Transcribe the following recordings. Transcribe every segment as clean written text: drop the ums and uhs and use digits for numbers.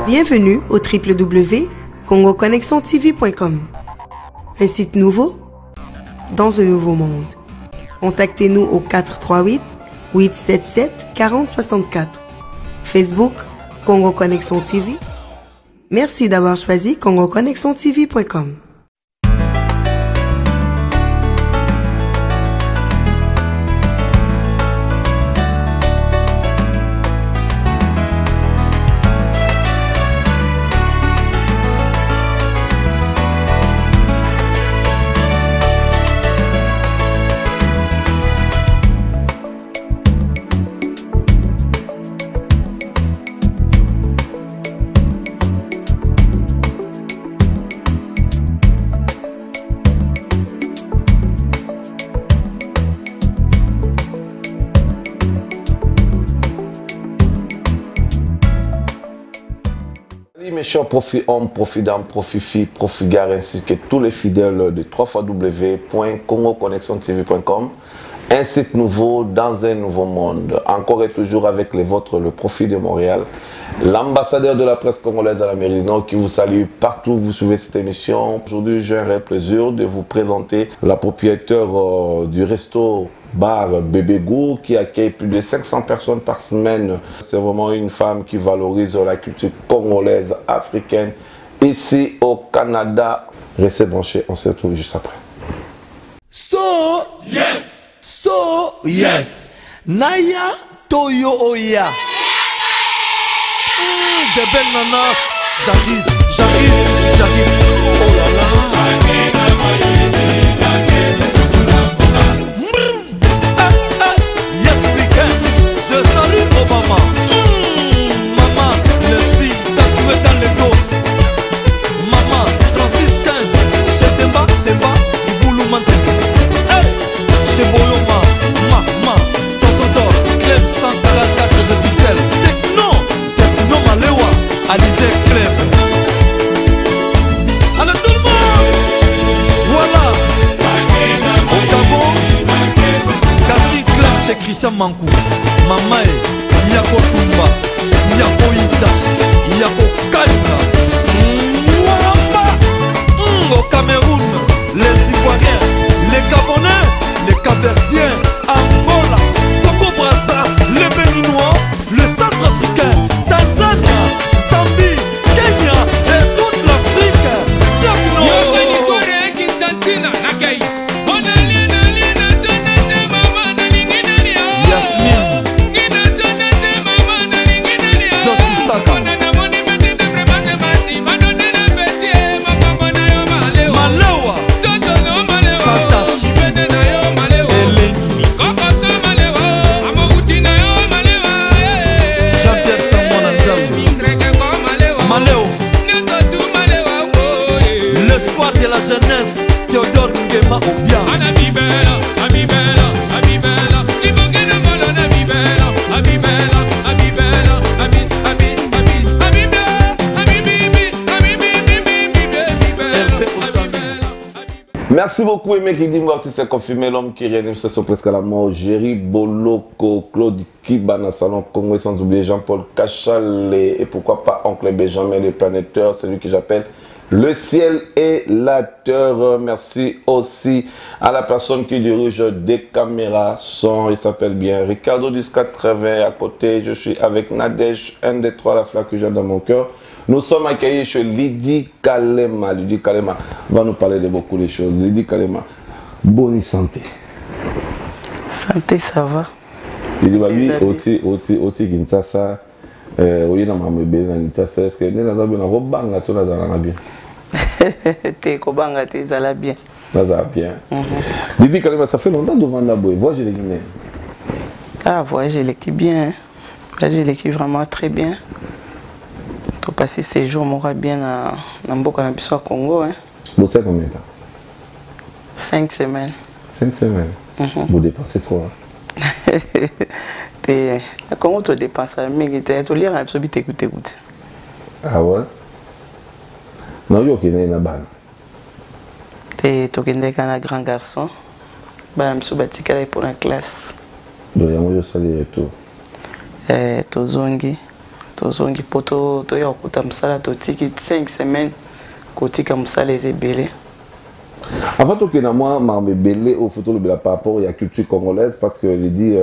Bienvenue au www.congoconnexiontv.com. Un site nouveau dans un nouveau monde. Contactez-nous au 438 877 4064. Facebook Congo Connexion TV. Merci d'avoir choisi congoconnexiontv.com. Mes chers profits hommes, profits dames, profits filles, profits gars, ainsi que tous les fidèles de www.congoconnexiontv.com, un site nouveau dans un nouveau monde. Encore et toujours avec les vôtres, le profit de Montréal, l'ambassadeur de la presse congolaise à l'Amérique du Nord qui vous salue partout où vous suivez cette émission. Aujourd'hui, j'ai un réel plaisir de vous présenter la propriétaire du resto bar Bébé Gou qui accueille plus de 500 personnes par semaine. C'est vraiment une femme qui valorise la culture congolaise, africaine, ici au Canada. Restez branchés, on se retrouve juste après. So yes, Naya Toyo Oya. Des belles nanas, j'arrive. Oh là là. Yes we can. Je salue Obama. Maman, les filles, quand tu es dans le dos. Maman, 36-15. C'est Temba, Iboulou Manzeke. Hey, chez Boyoma, Maman, Tosodor, Club 144 de Bissel. Techno Malewa, Alizé Club. Allez tout le monde. Voilà. Au Gabon, Kassi Club chez Christian Mankou. Maman, Yako Tumba, Yako Ita, Yako Kalina. Mwamba. Au Cameroun, les Ivoiriens, les Gabonais, les Capverdiens, Angola, Togo Brazza, les Béninois, le Centrafricain, Tanzania, Zambie, Kenya et toute l'Afrique. Yasmine, Just Kusaka, Malewa, Santachi, Eleni, Jean-Pierre Samona Nzambe, Maléo, l'espoir de la jeunesse, Théodore Ngema Obia. Merci beaucoup, Aimé qui dit moi, c'est confirmé l'homme qui réanime ce sont presque à la mort. Jerry Boloko, Claude Kibana, Salon Congo, sans oublier Jean-Paul Cachalé et pourquoi pas Oncle Benjamin, le planétaire, celui que j'appelle le ciel et la terre. Merci aussi à la personne qui dirige des caméras son, il s'appelle bien Ricardo du 80 à côté. Je suis avec Nadège, un des trois, la flaque que j'ai dans mon cœur. Nous sommes accueillis chez Lydie Kalema. Lydie Kalema va nous parler de beaucoup de choses. Lydie Kalema, bonne santé. Santé, ça va. Lydie Babi, oti Kinshasa, oye na mamebe na Kinshasa, est-ce que ne naza bien robanga to naza na bien? Te kobanga te zala bien. Naza bien. Lydie Kalema, ça fait longtemps devant la boy. Voyage les Guinéens. Ah, voyage l'équipe bien. Voyage l'équipe vraiment très bien. Tu passes ces jours mourra bien dans Mboka na biso Congo hein. Vous savez combien de temps? 5 semaines. 5 semaines. Vous dépensez trop. Comment tu dépenses? Mais tu lire un peu t'écoutes. Ah ouais? Non, yo qui n'est na ban. Tu es un grand garçon. Bah, je suis bâti pour la classe. Donc, il y a un salaire et tout. Tozongi. tozongi po toya kokuta mosala totiki 5 semaines kotika mosala eza ebele. Avant tout, moi, je belé au photo par rapport à la culture congolaise parce que je dis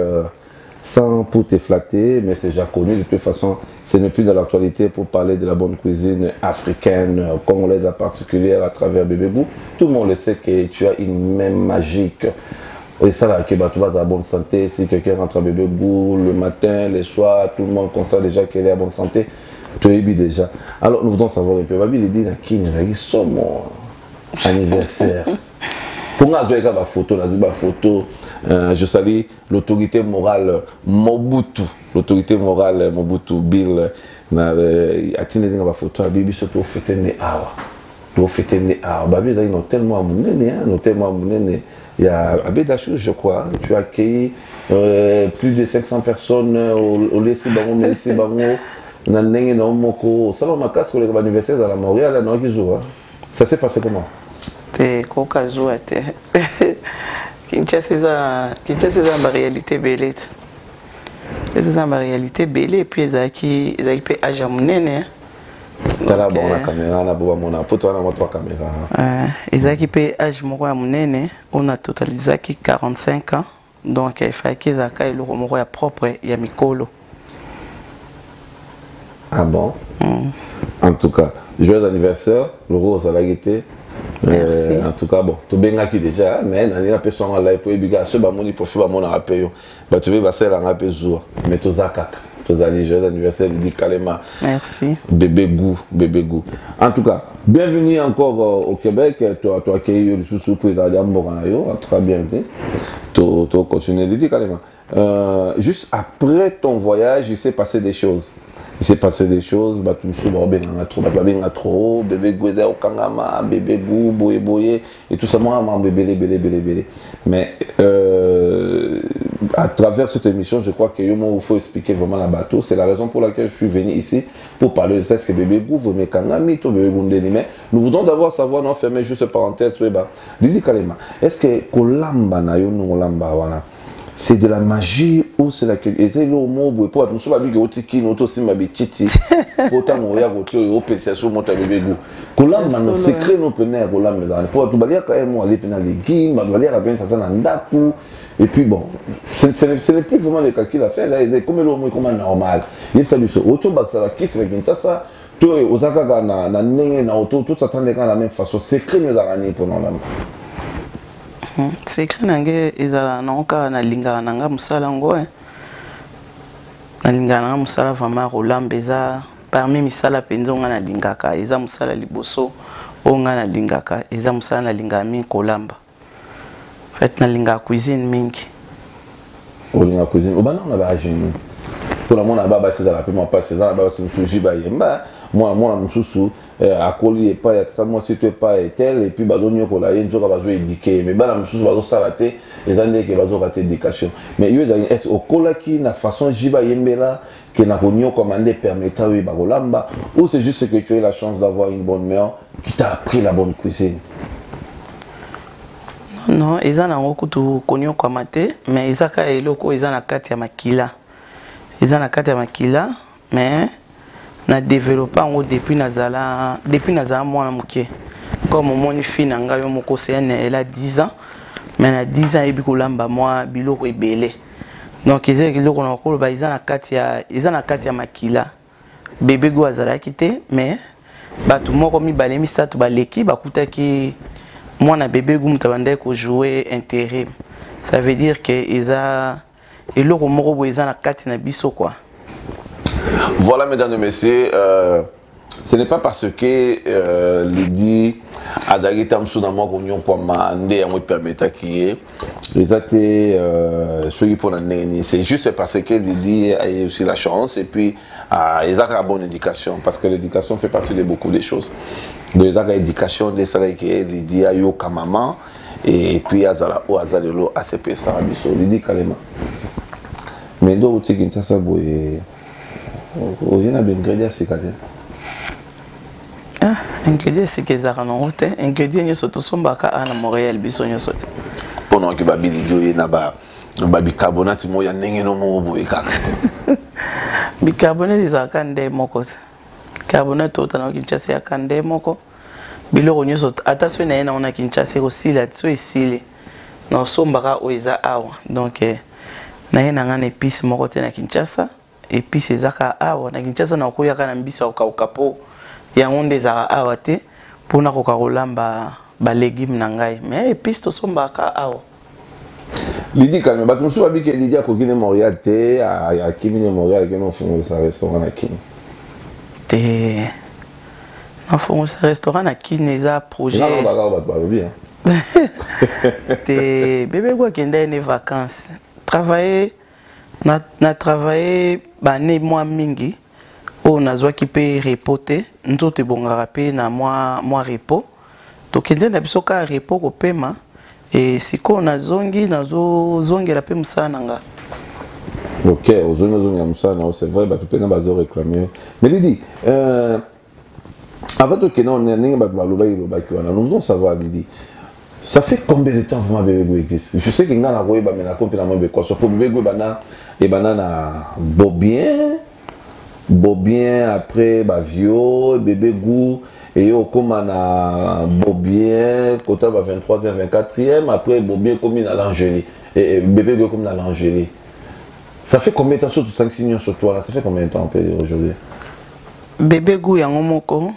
sans pour te flatter, mais c'est déjà connu de toute façon. Ce n'est plus dans l'actualité pour parler de la bonne cuisine africaine, congolaise en particulier à travers Bébé Bou. Tout le monde le sait que tu as une main magique. Et ça, là, que tu vas à la bonne santé. Si quelqu'un rentre à Bébé Bou le matin, le soir, tout le monde constate déjà qu'elle est à bonne santé. Tu es déjà. Alors, nous voulons savoir un peu. Babi, il dit, qui n'est pas anniversaire. Pour moi, je vais faire une photo. Je salue l'autorité morale Mobutu. L'autorité morale Mobutu Bill. A tenu une photo à Bibi surtout fêter né awa. Pour fêter né awa. Babi, ils ont tellement amené, il y a Abedachou, je crois. Tu as accueilli plus de 500 personnes au lycée Bango, au lycée Bango. Au salon Makas, pour l'anniversaire à la Montréal, ça s'est passé comment? Te kokazoa te. Kinshasa c'est ma réalité belle. C'est ma réalité belle et puis ezaki pe aja munene. Tala bon la caméra na boba mona poto na trois caméras. Ezaki pe age moko ya munene, on a totalisaki 45 ans. Donc il fallait que ezaka eloko moko ya propre ya mikolo. Ah bon? En tout cas, joyeux anniversaire, le rose à la gaieté. Merci. En tout cas, bon, tu bien qui déjà, mais la personne là pour ébiga, ce bamoni pour faire mon rappel. Bah tu veux passer la rappel jour, mais tu as kaka, tu as les joyeux anniversaire dit Kalema. Merci. Bébé goût. En tout cas, bienvenue encore au Québec. Tu as accueilli le sous-surprise à Diamboranayo, très bienvenue. Tu continues de dire Kalema. Juste après ton voyage, il s'est passé des choses. Bah, tu me souviens, trop, bébé Gouézé au Kangama, bébé Bou, boye, et tout ça, moi, bébé. Mais à travers cette émission, je crois qu'il faut expliquer vraiment la bateau. C'est la raison pour laquelle je suis venu ici pour parler de ça. Est-ce que bébé Bou, vous mettez Kangami, tout bébé Goundeli, mais nous voudrons d'abord savoir, non, fermer juste parenthèse, Lydie Kalema, est-ce que Kolamba na yo nous Kolamba voilà? C'est de la magie ou c'est la et c'est le mot pour nous sommes habitués au tiki nous aussi m'habitués pourtant on regarde au PC sur mon bébé goût colam man secret nous penait colam mais pour tout balia quand même moi aller penal légumes balia à bien ça dans ndaku et puis bon ce n'est plus vraiment le calcul à faire là comme le mot comme normal il ça du auto baxala qui c'est que ça tout osaka na nenge na auto tout ça tendait la même façon secret nous a gagné pour nous là. C'est écrit nange ezala nangoka na lingaka nanga musala ngo na lingaka nanga musala vraiment rolamba eza parmi misala penzo nga na lingaka eza musala liboso o nga na lingaka eza musala na lingaka mi kolamba fait na lingaka cuisine mingi o lingaka cuisine o bana na ba jeune pour la mona baba c'est la paiement pas c'est ça baba c'est musuji ba yemba moi mususu à coller pas il y a totalement si tu pas tel et puis bazonyo ko la yenjo ka bazo éduquer mais bana mususu bazo salaté les années que bazo raté éducation mais yo est au kola qui na façon jiba yembela que na konyo commander permettra oui bagolamba ou c'est juste que tu as la chance d'avoir une bonne mère qui t'a appris la bonne cuisine. Non eza na ngokutu konyo kwa mate mais eza ka eloko eza na kati ya makila mais na développé en depuis nazala mwana muke comme moni fille na ngai moko elle a 10 ans mais na 10 ans ebi kolamba moi biloko ebele donc ezeki biloko na koloba eza na kati ya makila bébé go azala kité mais batu moko mibale misatu baleki bakutaki mwana bébé go mutabanda ko jouer intérim ça veut dire que eza eloko moko bo eza na kati na biso quoi. Voilà, mesdames et messieurs, ce n'est pas parce que Lydie a d'ailleurs tamsou dans moi qu'on y a quoi mandé à moi permettre qui est les athées ceux qui pour la néni c'est juste parce que Lydie a eu aussi la chance et puis ils ont la bonne éducation parce que l'éducation fait partie de beaucoup de choses de les éducation des salariés que Lydie a eu au maman et puis azala o azalelo ACP Sarabiso Lydie Kalema mais d'autres qui ça ça boye il y a des ingrédients c'est quoi? Ingrédients c'est que ça rend route. Ingrédients ils sont tous baka à Montréal bisogno sauté. Pendant que babi lidio y na ba bicarbonate mo ya nenge no mo boye kaka. Bicarbonate ezalaka nde moko se. Bicarbonate totana Kinshasa ya kande moko. Biloko nyonso ata so na ye na ona Kinshasa ekosila so esili. Na osombaka oyo eza awa. Donc na ye na nga na épice moko te na Kinshasa. Épice ezaka awa na Kinshasa na okoyaka na mbiso ya kokauka po yango nde ezaka awa te mpona koka kolamba ba légumes na ngai. Mais épice tosombaka awa. Lydie quand même, bato mosusu babiki Lydie akokine Montréal te, akimi ne Montréal akende ofungolisa restaurant na Kini. Te ofungolisa restaurant na Kini eza projet. Nga bakaka bato balobi. Te bébé go akenda ene vacances. Travailler na travailler bane mois mingi o nazwaki pe repos te, nzoto ebongaka pe na mois repos. Tokende na biso ka repos kopema. Et si on a zongi, la paix moussana. Ok, aujourd'hui, c'est vrai, tu peux pas réclamer. Mais Lydie, avant que nous ayons savoir, Lydie, ça fait combien de temps vraiment Bébé Go existe? Je sais qu'il y a un peu de temps, pour Bébé Go, il y a Bobien, après Vio, Bébé Go. Et au Komana Bobien, côté 23e, 24e, après Bobien comme à l'Angélie. Et Bébé Go comme à l'Angélie. Ça fait combien de temps, surtout 5-6 ans sur toi là? Ça fait combien de temps on peut dire aujourd'hui? Bébé Go yango moko,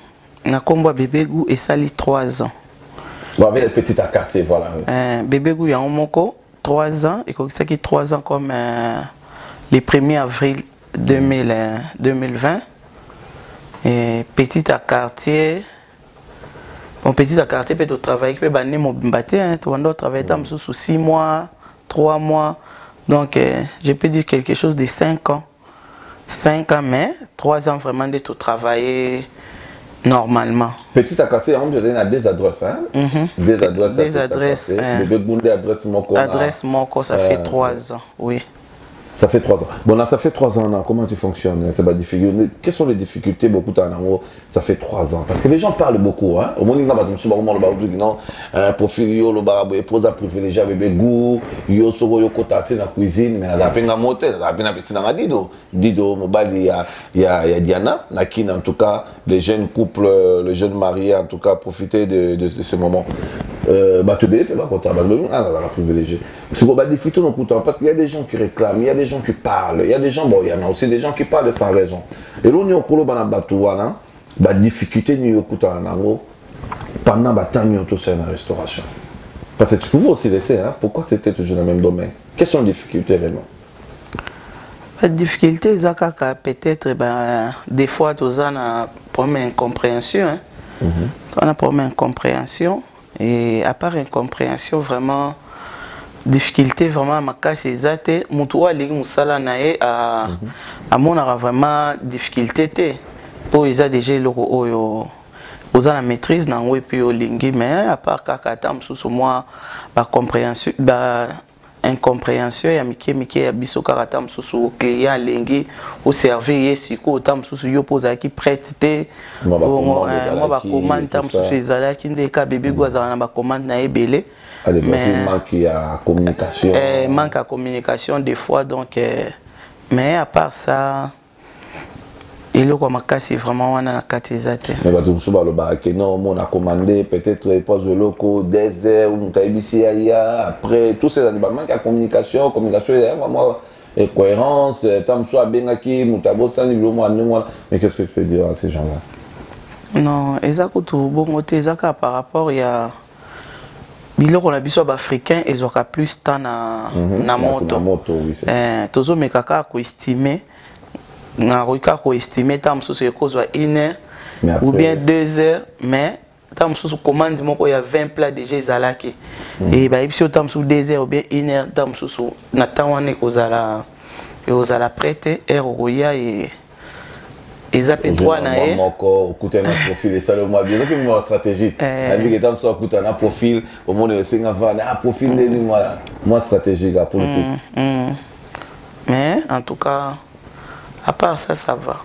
na kombo Bébé Go et sali 3 ans. Bon, avec le petit à quartier, voilà. Bébé Go yango moko, 3 ans, et ça qui 3 ans comme le 1er avril 2020. Et petit à quartier, mon petit à quartier peut travailler, peut banner mon bâtiment, tu vas travailler sous 6 mois, 3 mois, donc je peux dire quelque chose de 5 ans. 5 ans, mais 3 ans vraiment de tout travailler normalement. Petit à quartier, on a des adresses, hein? Des adresses. Des adresses. Adresse Moko, ça fait 3 ans, oui. Ça fait 3 ans. Bon, là, ça fait 3 ans. Là, comment tu fonctionnes? Quelles sont les difficultés? Beaucoup de temps, ça fait 3 ans. Parce que les gens parlent beaucoup. Hein? Au moment où un profil, le pose à privilégier Bébé Go, yo soro yo kotati na cuisine, mais la penga mote, la penga petit na Dido, mobali il y a Diana, Nakine en tout cas, les jeunes couples, les jeunes mariés en tout cas, profiter de ce moment. Tu vas privilégier. C'est pour difficulté parce qu'il y a des gens qui réclament, il y a des gens qui parlent, il y a des gens, bon, il y en a aussi des gens qui parlent sans raison. Et là, on est au Kolo Banabatuana, la difficulté ni au Koutanango, pendant la temps où tu es dans la restauration. Parce que tu pouvais aussi laisser, hein? Pourquoi tu étais toujours dans le même domaine? Quelles sont les difficultés vraiment? La difficulté, c'est peut-être des fois, tu as un problème d'incompréhension. Hein? On a un problème d'incompréhension. Et à part incompréhension, vraiment, difficulté vraiment ma casse exacte mutuwa lingi musala nae à mon a vraiment difficulté pour ils a déjà le oyo aux la maîtrise nango et puis au lingi mais à part kaka tam sous moi ba compréhension ba incompréhension ya mike ya biso kaka tam sous client lingi au servir siko tam sous yo posa qui prête te moi ba commande tam sous ezala ki ndeka Bébé Go za na ba commande na ebele. Mais manque à communication. Manque à communication des fois donc mais à part ça il est comme c'est vraiment on a la catésate. Mais bah tout souvent le bar que non on a commandé peut-être pas de locaux des heures ou ici après tous ces animaux manque à communication est vraiment cohérence tam soit bengaki mutabo sani mais qu'est-ce que tu peux dire à ces gens-là? Non exactement bon ezaka par rapport il y a biloko na biso africain ezoka plus temps na moto tozo mekaka ko estimer na roika ko estimer tam so se kozwa 1 heure ou bien 2 heures mais tam so commande moko ya 20 plats déjà ezalaki et ba biso tam so 2 heures ou bien 1 heure tam so na tawane kozala prête heure roya et Ezapé droit na e. Moko kuta na profil et ça le moi bien que moi stratégie. La vie que tam so kuta na profil au monde c'est nga va na profil de moi stratégique à politique. Mais en tout cas à part ça ça va.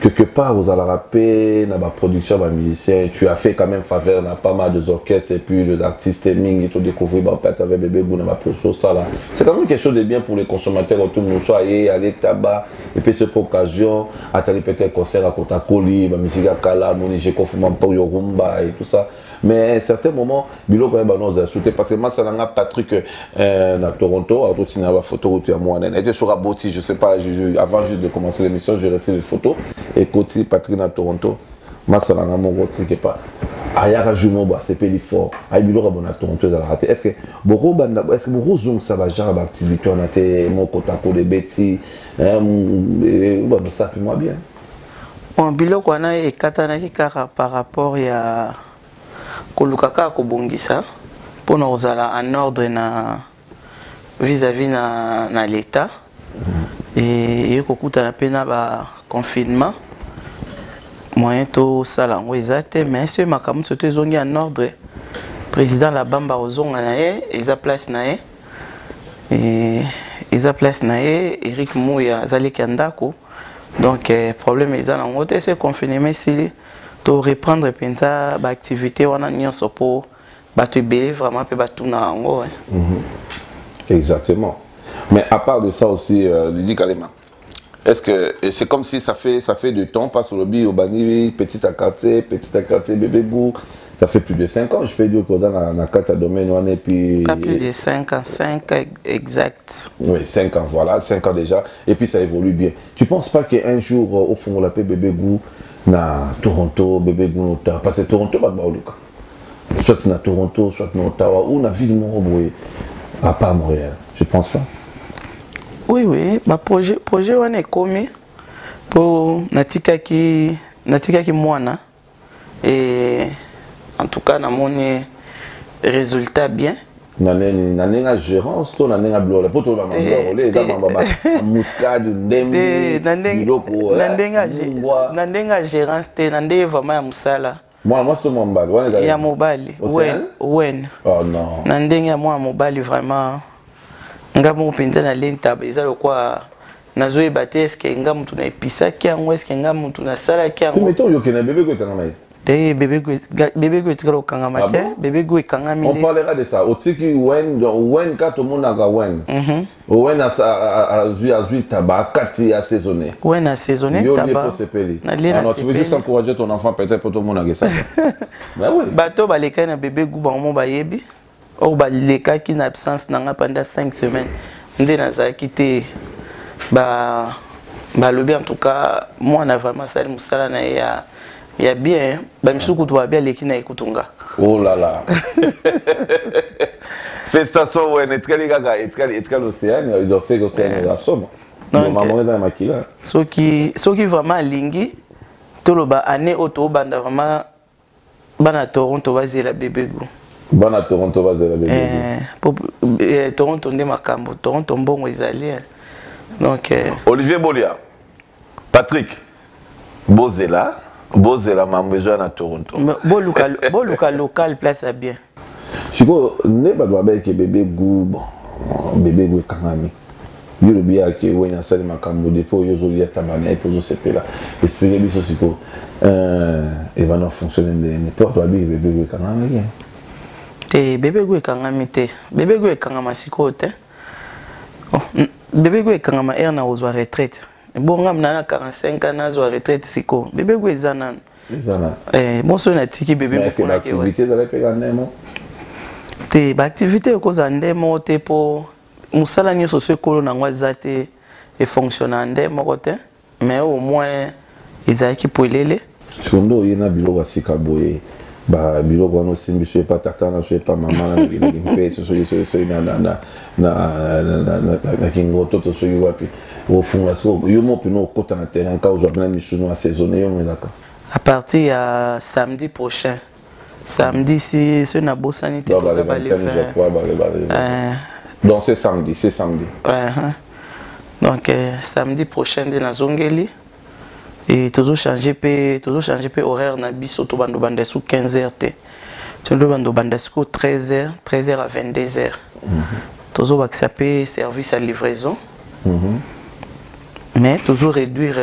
quelque part vous allez rappeler dans la production de musiciens, tu as fait quand même faveur dans pas mal d'orchestres et puis les artistes et tout découvrir avec bébé Gou dans la production ça là. C'est quand même quelque chose de bien pour les consommateurs autour de nous, soit aller tabac et puis c'est pour occasion attendre peut-être concert à Kotakoli, la musique à Kala, Monique Kofuma pour Yorumba et tout ça. Mais à un certain moment, Bilo quand même nous a sauté parce que moi ça n'a Patrick à Toronto, à d'autres la photo où moi on était sur Aboti, je sais pas, avant juste de commencer l'émission, j'ai reçu les photos et côté Patrick à Toronto. Moi ça n'a mon gros truc pas. Ayara jumeau bah c'est peli fort. Ay Bilo à Toronto dans la raté. Est-ce que beaucoup zoom ça va genre d'activité on a été mon Kotako de Betty bon ça fait moi bien. Bon Bilo quoi na et katana qui par rapport à kolukaka kobongisa pour nous aller en ordre na vis-à-vis na l'état et kokuta na pena ba confinement moyen to sala ngo exact mais ce makamu sote zongi en ordre président la bamba ozonga na ye eza place na ye et eza place na ye Eric Mouya zali kandako donc problème eza na ngote c'est confinement si to reprendre pensa ba activité wana nyonso po ba te belé vraiment pe ba tuna ngo exactement mais à part de ça aussi Lydie Kalema est-ce que c'est comme si ça fait du temps pas sur le bi au bani petit à quartier bébé Gou ça fait plus de 5 ans je peux dire que dans la carte à domaine on est puis pas plus de 5 ans exact oui 5 ans voilà 5 ans déjà et puis ça évolue bien tu penses pas qu'un jour au fond on l'appelle bébé Gou na Toronto bébé Gou parce que Toronto pas de soit na Toronto soit na Ottawa ou na ville Moroboé à part Montréal je pense pas. Oui bah projet on est commis pour natika ki mwana et en tout cas na moni résultat bien na gérance to na blola poto ba mabolo eza mababa muscade ndembi na ndenga gérance te na ndé vraiment ya musala moi c'est mon bal ya mobali wen oh non na ndenga moi mobali vraiment ngamo penza na lenta eza lokwa nazoe bate eske ngamu tuna episa kiango eske ngamu tuna sala kiango tu mettons yo kena bébé ko kanga mai te bébé go etikalo kanga mate bébé go ekanga mi on parlera de ça otiki wen ka to mona ga wen wen a zui tabakati assaisonné wen assaisonné tabac alors tu veux juste encourager ton enfant peut-être pour tout le monde à ça mais oui bato baleka na bébé go bango bayebi or baleka ki na absence nanga pendant 5 semaines ndé nazaki te ba lobby en tout cas moi on a vraiment sali musala na ya bien ba misuku to bien leki na ekutunga oh là là festation ouais netkali gaga etkali océan il doit c'est océan la somme donc maman dans makila soki vraiment lingi toloba année auto banda vraiment bana Toronto bazela bébé Gou bana Toronto bazela bébé Toronto nde makambo Toronto mbongo ezali donc Olivier Bolia Patrick Bozela m'a besoin à Toronto boluka local place à bien siko ne ba doit ba ke bébé Gou bon bébé Gou kangami yo le bien que wenya sali makambo depo yo zo ya tabana et pozo sepela espérer biso siko et va non fonctionner n'importe quoi bébé Gou kangami te bébé Gou ekangami te bébé Gou ekangama siko te bébé Gou ekangama na ozwa retraite bon ngam na 45 ans na ozwa retraite siko bébé Gou ezana bon so na tiki bébé Gou ko activité za lepeka ndemo te ba activité ko za ndemo te po musala nyoso so ekolo na ngwa za te et fonctionner ndemo te mais au moins ezaki polele sikondo yena bilo wa sikaboye ba bilo ko no simbi so pas tata na so pas maman na ngpe so na kingo toto so yuwapi au fond la so yo mo pino kota na terrain ka aujourd'hui na misuno assaisonné yo mezaka à partir à samedi prochain samedi si ce na bosanité ko ça va le donc c'est samedi ouais donc samedi prochain de na zongeli et toujours changer pe horaire na biso to bando banda sous 15h te to bando banda sous 13h à 22h toujours ba que service à livraison mais toujours réduire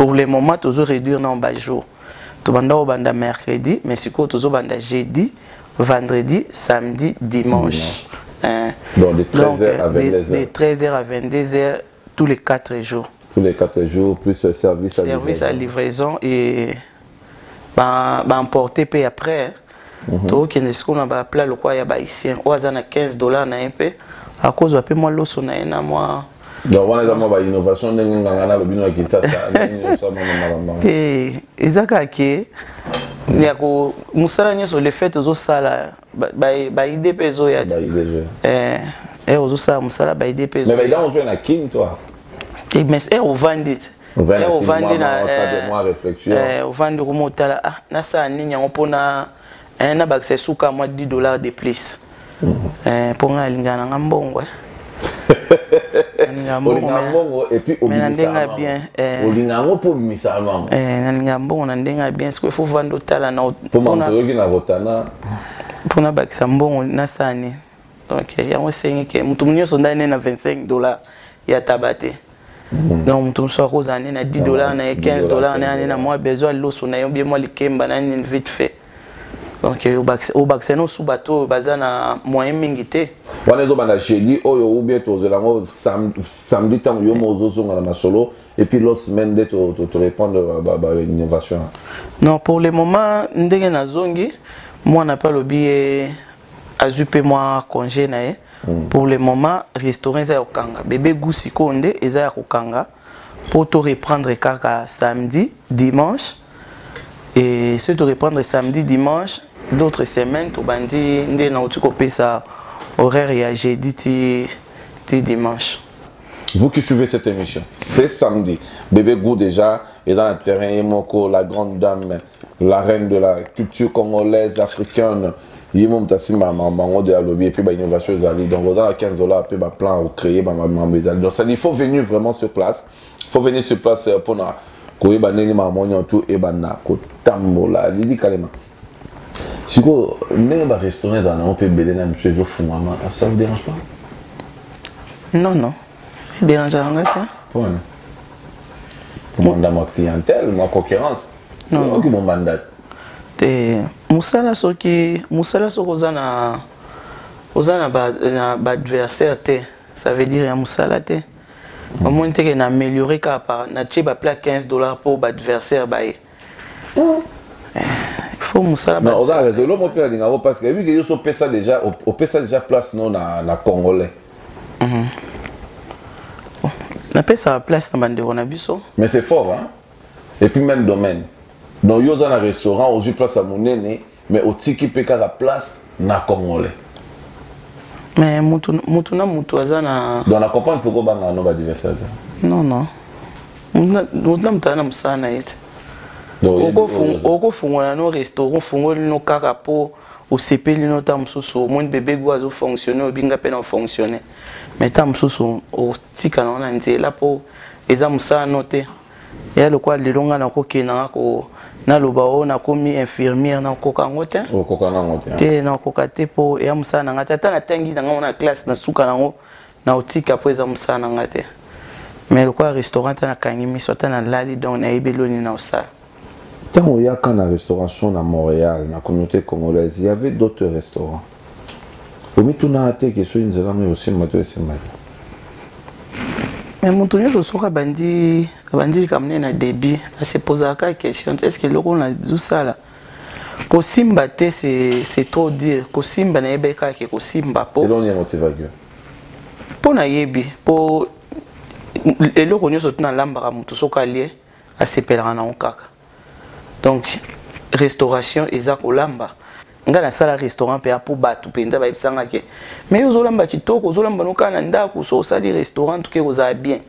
pour le moment toujours réduire dans bas jour to banda au banda mercredi mais siko toujours banda jeudi vendredi samedi dimanche donc de 13h à 22h de 13h à 22h tous les 4 jours tous les 4 jours plus service à livraison et emporter puis après to kende siko na ba plat lokwa ya ba ici oza na $15 na epé à cause de moi loso na ena moi donc on a moi innovation ndenge ngana lo bino akitsa ça ezaka ke ya ko musala nyeso le fait ozo sala ba idée peso ya ozo sala musala ba idée peso mais on joue na kin toi et mais au vendit au vandi na moi réflexion au vandi ko motala na sa nini on pona na ba accès suka moi $10 de plus pour nga lingana ngambongo Olingambo et puis olinga bien olingango pour misalwa ngambo na ndenga bien ce qu'il faut vendre tala na pour mantoki na botana pour na bakisa mbongo na sani donc ya osengi ke mutu munyoso ndane na $25 ya tabate donc mutu so ko zane na $10 na $15 na na moi besoin loso na yo bien moi likemba na ni vite fait donc au vaccin sous bateau bazana moyen mingité wana zo bana jeudi oyo ou bien to zelango samedi tant yo mozo zonga na solo et puis l'autre semaine de te répondre ba innovation non pour le moment ndenge na zongi moi n'a pas le billet azupe moi congé na pour le moment restaurant za okanga bébé gusi konde eza ya kokanga pour te reprendre kaka samedi dimanche et ce te reprendre samedi dimanche l'autre semaine to bandi ndé na otiko pesa horaire ya jeudi ti dimanche. Vous qui suivez cette émission, c'est samedi. Bébé Gou déjà est dans le terrain Yemoko, la grande dame, la reine de la culture congolaise, africaine. Yemom Tassima Mamango de Alobi et puis innovation Zali. Donc on a $15 puis plan au créer donc ça il faut venir vraiment sur place. Il faut venir sur place pour na ko baneni mamonyo tout et bana ko tambola lidi kalema. Siko ndenge ba restaurant za na peut belé na monsieur zo fumama, ça vous dérange pas? Non non. Il dérange pas ngata. Pour mon clientèle, ma concurrence. Non, qui mon mandat. Musala soki ozana ba adversaire te, ça veut dire ya musala te. Au moins te na améliorer ka par na tcheba plat $15 pour ba adversaire ba. Il faut musala ba. Non, on a raison, l'homme peut aller parce que vu que yo so pesa déjà au pesa déjà place non na congolais. Na pesa place na bandeko na biso. Mais c'est fort hein. Et puis même domaine. Donc yo dans un restaurant au place à monene mais au tiki peka la place na congolais. Mais mutu azana donc on comprend pourquoi banga no ba adversaire. Non non. Mutu mtana musana yete. Oko fungona no restaurant fungoli no kaka po au sepeli no tam susu mon bébé goazo fonctionner au binga pena fonctionner. Mais tam susu au tika na ona nzela po eza musana note. Ya lokwa lelonga na ko kena ko na loba o na komi infirmière na koka ngote o koka na ngote te na koka te po ya musana ngata ta na tangi na ngona classe na suka nango na otika po eza musana ngate mais le quoi restaurant na kangimi sota na lali donc na ebeloni na osala tant il y a quand la restauration à Montréal na communauté congolaise il y avait d'autres restaurants omi tuna te que soit nzela mais aussi mato esimba mais mon tournoi je sera bandi comme na débit à se poser la question est-ce que le on a tout ça là ko simba te c'est trop dire ko simba na ebeka ke ko simba po et l'on y a motivation po na yebi po et le on yo na lamba mutu soka lié à sepelera na okaka donc restauration eza ko lamba nga na sala restaurant pe pour batu penza ba ibsanga ke mais ozolamba kitoko ozolamba no kana ndako so sali restaurant ke oza bien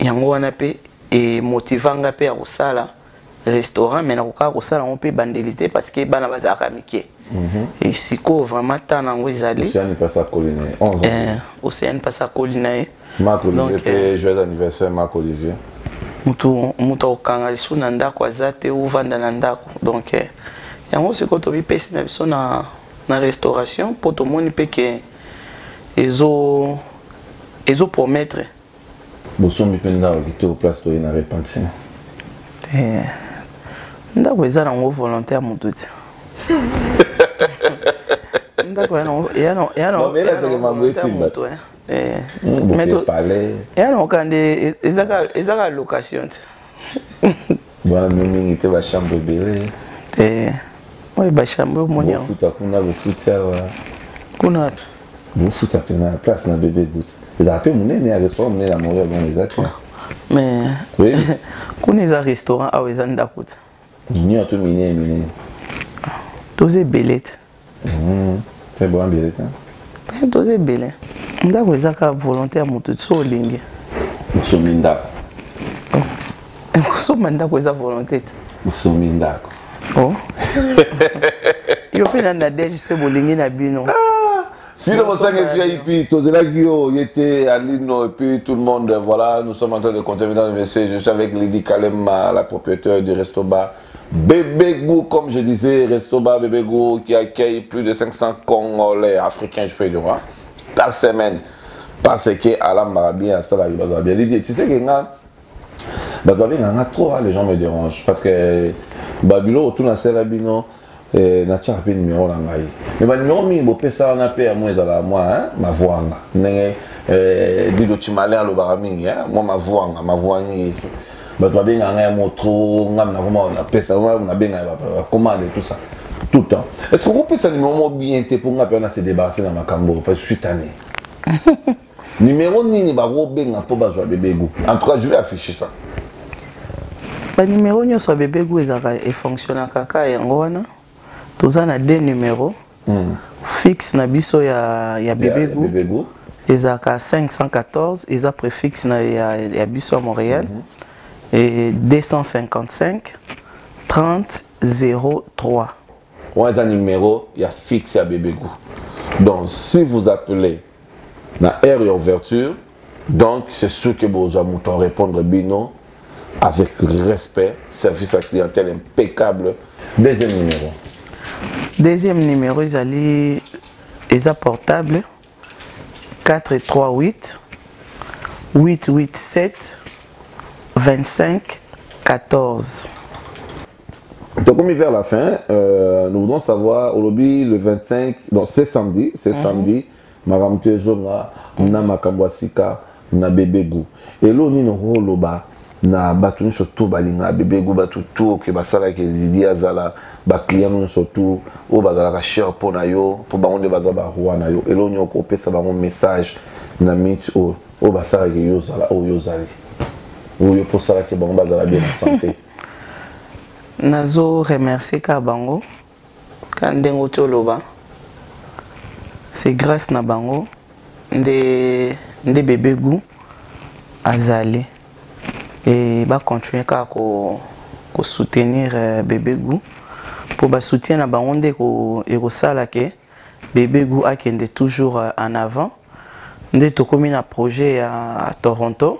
yango wana pe et motivanga pe ya kosala restaurant mais na kokaka kosala ngo pe bandelité parce que bana bazaka mike et siko vraiment tana ngo izali Océane passe à Colline 11 ans Océane passe à Colline Marc Olivier joyeux anniversaire Marc Olivier mutu okanga lisu na ndako azate uvanda na ndako donc yango siko to bipesi na biso na restauration pour to moni pe ke ezo promettre boso mi penda okite au place to ina repentir ndako eza nango volontaire motu te ndako yanokande ezaka location te bana mingi te bachambre ebele oyo bachambre omoni yango bofuta kuna bofuti awa kuna bofuta pena place na bebe gut ezala mpe monene ya restaurant monene ya montréal bon eza te mais kuna eza restaurant awa eza ndako te nyonso to minene toza ebele te te boa ebele te toza ebele ndako eza kaka volonté ya motu so olingi bosomi ndako kosomba ndako eza volonté te bosomi ndako yo mpe na nadege se bolingi na bino Fille de VIP, Tozelagio, Yete, Alino, et puis tout le monde, voilà, nous sommes en train de continuer dans le message. Je suis avec Lydie Kalema, la propriétaire du Resto Bar Bébé Gou, comme je disais, Resto Bar Bébé Gou, qui accueille plus de 500 Congolais, Africains, je peux dire, par semaine. Parce que Alam Marabi, à ça, bien Lydie, tu sais que trop, les gens me dérangent. Parce que Babylone, autour de la Serabino, na tchaka pe numéro na ngai mais ba numéro mi bo pesa na pe moi ezala moi ma voanga ndenge dido chimale alo baramingi moi ma voangi ici ba to benga ngai motro ngam na koma na pesa moi na benga ba commande tout ça tout le temps est-ce que vous pesa numéro bien te pour ngape na se débarrasser na makambo parce que je suis tanné numéro nini ba ro benga po ba zo Bébé Gou en tout cas je vais afficher ça ba numéro nyonso Bébé Gou ezaka e fonctionne kaka yango wana toza na deux numéros fixe na biso ya Bébé Gou ezaka 514 eza préfixe na ya biso à Montréal et 255 30 03 on a un numéro il y a fixe à Bébé Gou donc si vous appelez na air et ouverture donc c'est sûr que vous allez répondre bino avec respect service à clientèle impeccable. Deuxième numéro, ils portable 438 887 25 14. Donc, comme vers la fin, nous voulons savoir, au lobby, le 25, donc c'est samedi, Madame Tejona, na Makambwasika, na Bébé Gou. Et là, on a loba. Na batuni surtout balinga Bébé Gou batutu ke basala ke Didi azala ba client nous surtout o bazala ka cher pour na yo pour bango baza ba roi na yo elo nyoko pesa bango message na mit o basala ke yo zala o yo zali o yo pour sala ke bango bazala bien en santé nazo remercier ka bango kandengo toloba c'est grâce na bango de Bébé Gou azali et va continuer à soutenir Bébé Gou pour soutenir na bangonde ko sala ke Bébé Gou a kende toujours en avant ndé to komi na projet à Toronto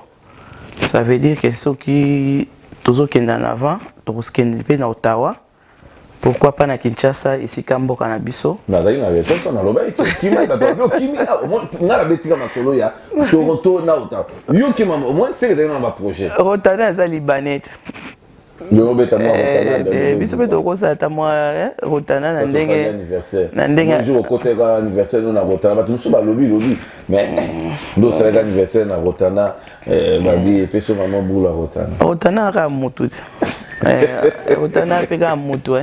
ça veut dire que ceux qui toujours kende en avant to kende pe na Ottawa pourquoi pas na Kinshasa ici Kamboka na biso na dai na version na loba kimi ta to kimi ngala betika masolo ya Toronto na Ottawa yo kimi au moins c'est que dans ba projet Rotana za libanais le robeta moi Rotana biso pe to ko sa ta moi Rotana na ndenge jour côté anniversaire na Rotana ba tout ba lobby mais do c'est l'anniversaire na Rotana ba di peso maman boula Rotana ra mutu Rotana pe ga mutu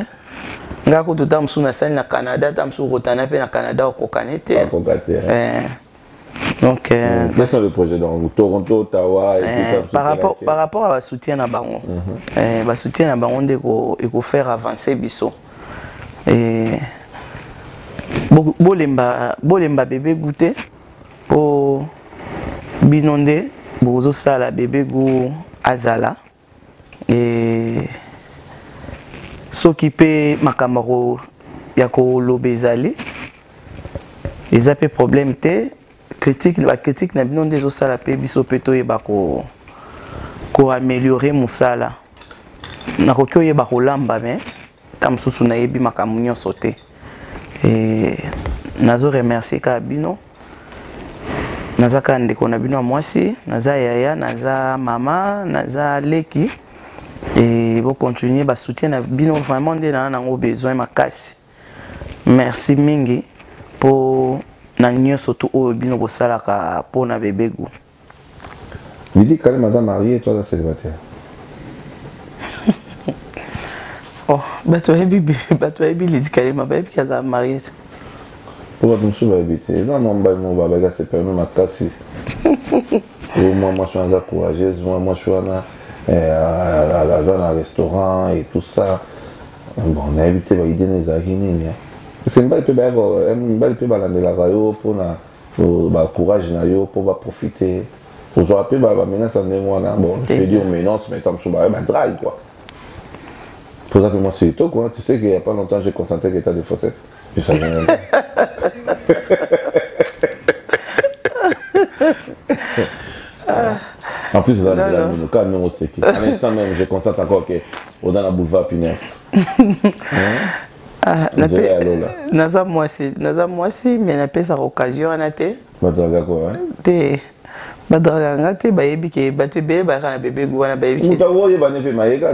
nga ko tout tam suna sali na Canada tam su Rotana pe na Canada ko kanete donc quels sont les projets dans Toronto, Ottawa et tout par rapport à soutien na bango soutien na bango ndeko eko faire avancer biso et bolemba Bébé Gouté pour binonde bozo sala Bébé Gou azala et s'occuper makamaro ya ko lobezali les apé problème té critique na bino ndezo sala pe biso peto e ba ko améliorer musala na ko kyo ye ba ko lamba mais tam susu na yebi makamu nyonso te et nazo remercier ka bino nazaka ndeko na bino mwasi naza yaya naza mama naza leki Et vous continuez à soutenir bino vraiment de na ngo besoin makasi. Merci mingi pour na nyo surtout au bino bo salaka pour na bébé go. Lydie Kalema est mariée et toi célibataire. Oh, bato ebi Lydie Kalema ba ebi kaza mariée. Pour que tu sois habité, les gens m'ont baillé mon babaga c'est permis ma casse. Moi je suis un courageuse, moi je suis un restaurant et tout ça. Bon, on a habité bah idée des agini. C'est une belle peu balade la rayo pour na courage na yo pour profiter. Aujourd'hui bah menace en moi là bon, je vais dire menace mais tant que je bah drive quoi. Pour ça que moi c'est tout quoi, tu sais qu'il y a pas longtemps j'ai constaté que tu as des faussettes. Je savais rien. En plus, vous avez le cas numéro 5. À l'instant même, je constate encore que vous dans la boulevard Pinef. Naza moi si mais na pesa occasion na te. Badraga quoi hein? Te badraga te ba yebi ke ba te be ba kana bébé go na ba yebi. Muta wo ye ba ne pe maïga.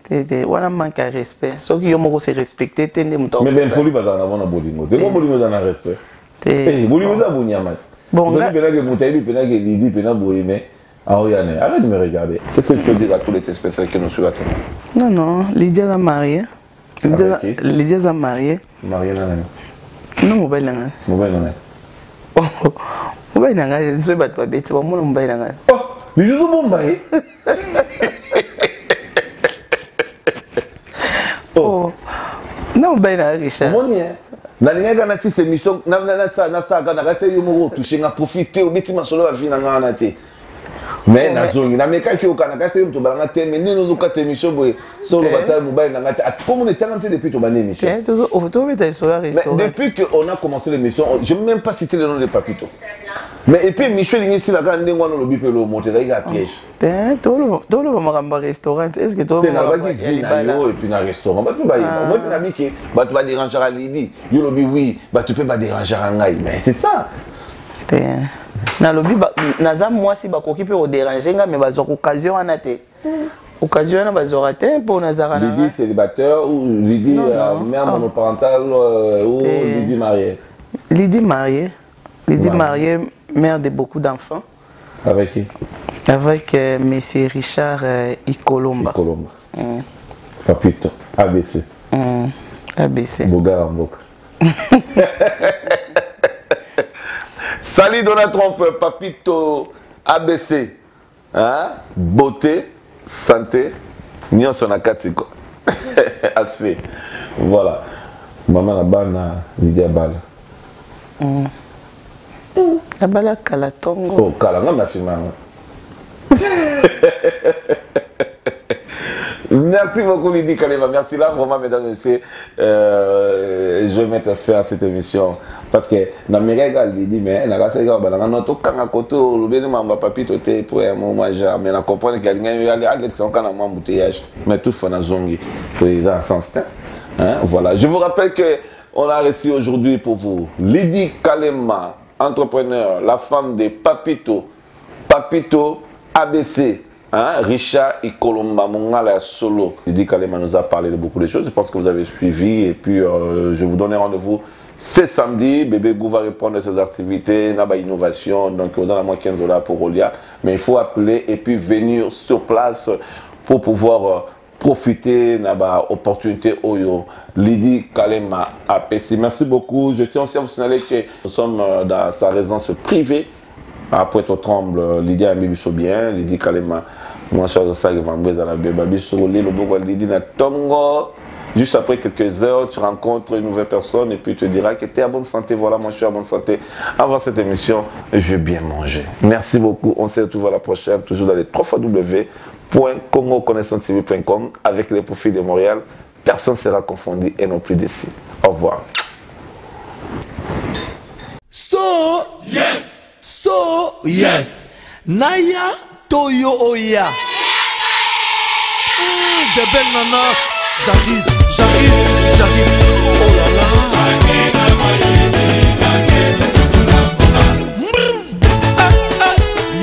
Te wana manque de respect. Sauf que yo moko se respecter tende muta. Mais ben poli ba na bona bolingo. C'est quoi bolingo dans respect? Te bolingo za bunyamas. Bon, là, pena que Moutaïbi, pena que Lydie, pena Bohemé, Ariane. Arrête de me regarder. Qu'est-ce que je peux dire à tous les téléspectateurs qui nous suivent à toi? Non, Lydia est mariée. Lydia est mariée. Mariée dans l'année. Non, mobile dans l'année. Mobile dans l'année. Oh, mobile dans l'année. Je ne sais pas bête. Moi, mobile dans l'année. Oh, mais je ne sais pas. Oh. Non, mobile dans l'année, Richard. Nalinga na si émission na sa kana ka se yo mo toucher nga profiter au biti masolo va vina nga na te mais na zongi na meka ki okana ka se mto balanga te mais nino zo ka te émission boy solo bataille mobile na nga te comme on est tellement depuis to bane émission mais depuis que on a commencé l'émission je ne même pas citer le nom de Papito mais et puis Michel Ingisi la kana ndengwa no lobi pe lo monter là il a piège to lo makamba restaurant est-ce que to na ba ki vina yo et puis na restaurant ba to ba yeba moi na mi ke ba to ba déranger à Lydie yo lobi oui ba tu peux pas déranger à ngai mais c'est ça na lobi naza moi si ba koki pe o déranger nga mais ba zo occasion ana te occasion na ba zo raté pour nazara na Lydie célibataire ou Lydie mère monoparentale ou Lydie mariée? Lydie mariée. Lydie mariée, mère de beaucoup d'enfants. Avec qui? Avec monsieur Richard Ikolomba. Ikolomba. Papito, ABC. ABC. Boga Mboka. Salut Donald Trump, Papito, ABC. Hein? Beauté, santé, Nyon Sonakatiko. Asfé. Voilà. Maman la bana, Lydia Bala. Abala Kalatongo. Oh, Kalanga m'a filmé. Merci beaucoup Lydie Kalema. Merci là vraiment mesdames et messieurs. Je vais mettre fin à cette émission parce que dans mes regards Lydie mais na kasa ga bana notre kanga koto le bien mamba Papito te pour un moment jamais na comprendre que il y a Alex on kana embouteillage mais tout fait na zongi pour dans sens hein voilà je vous rappelle que on a reçu aujourd'hui pour vous Lydie Kalema, entrepreneur, la femme de Papito ABC, hein, Richard Ikolomba Mongala Solo. Lydie Kalema nous a parlé de beaucoup de choses. Je pense que vous avez suivi et puis je vous donne rendez-vous ce samedi. Bébé Gou va répondre à ses activités, n'a pas innovation, donc vous en avez moins $15 pour Rolia. Mais il faut appeler et puis venir sur place pour pouvoir profiter de l'opportunité Oyo. Lydie Kalema APC. Merci beaucoup. Je tiens aussi à vous signaler que nous sommes dans sa résidence privée à Pointe-aux-Trembles. Lydie a mis bien. Lydie Kalema, moi je suis à la Lydie Natongo. Juste après quelques heures, tu rencontres une nouvelle personne et puis tu te diras que tu es à bonne santé. Voilà, moi je suis à bonne santé. Avant cette émission, je vais bien manger. Merci beaucoup. On se retrouve à la prochaine, toujours dans les www.congoconnaissance-tv.com avec les profils de Montréal. Personne ne sera confondu et non plus d'ici. Au revoir. So yes. Naya Toyo Oya. Des belles nanas. J'arrive. Oh là là.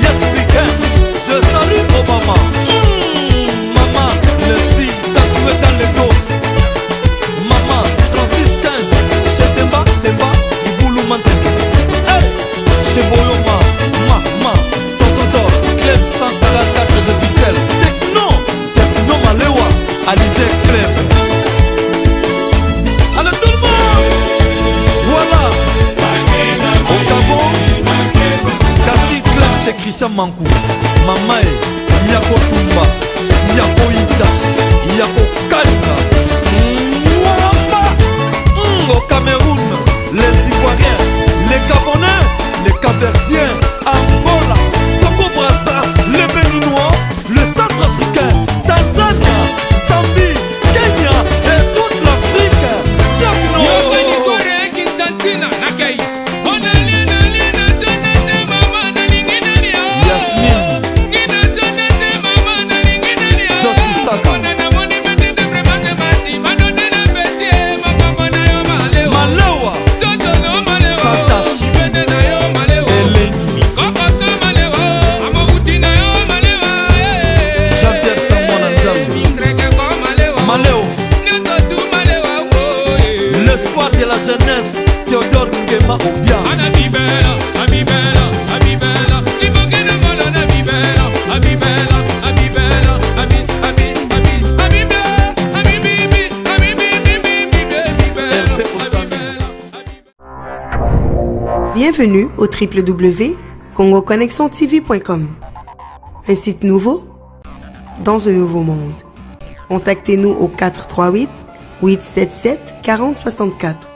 Yes we can. Je salue Obama. Maman. Alizé Club. Allez tout le monde. Voilà. Au Gabon, Cassis Club chez Christian Mankou. Mamae, Yako Tumba, Yako Ita, Yako Kalika. Au Cameroun, les Ivoiriens, les Gabonais, les Capverdiens, Angola, Togo Brassa, les Béninois, le Centrafricain, Tanzania, Zambie, Kenya et toute l'Afrique. Yasmine, Jos Kusaka, Malewa, Santachi, Eleni, Jean-Pierre Samona Nzambe, Maléo, l'espoir de la jeunesse, Théodore Ngema Obia. Bienvenue au www.congoconnexiontv.com. Un site nouveau dans un nouveau monde. Contactez-nous au 438 877 4064.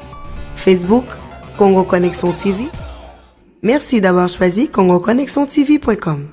Facebook Congo Connexion TV. Merci d'avoir choisi congoconnexiontv.com.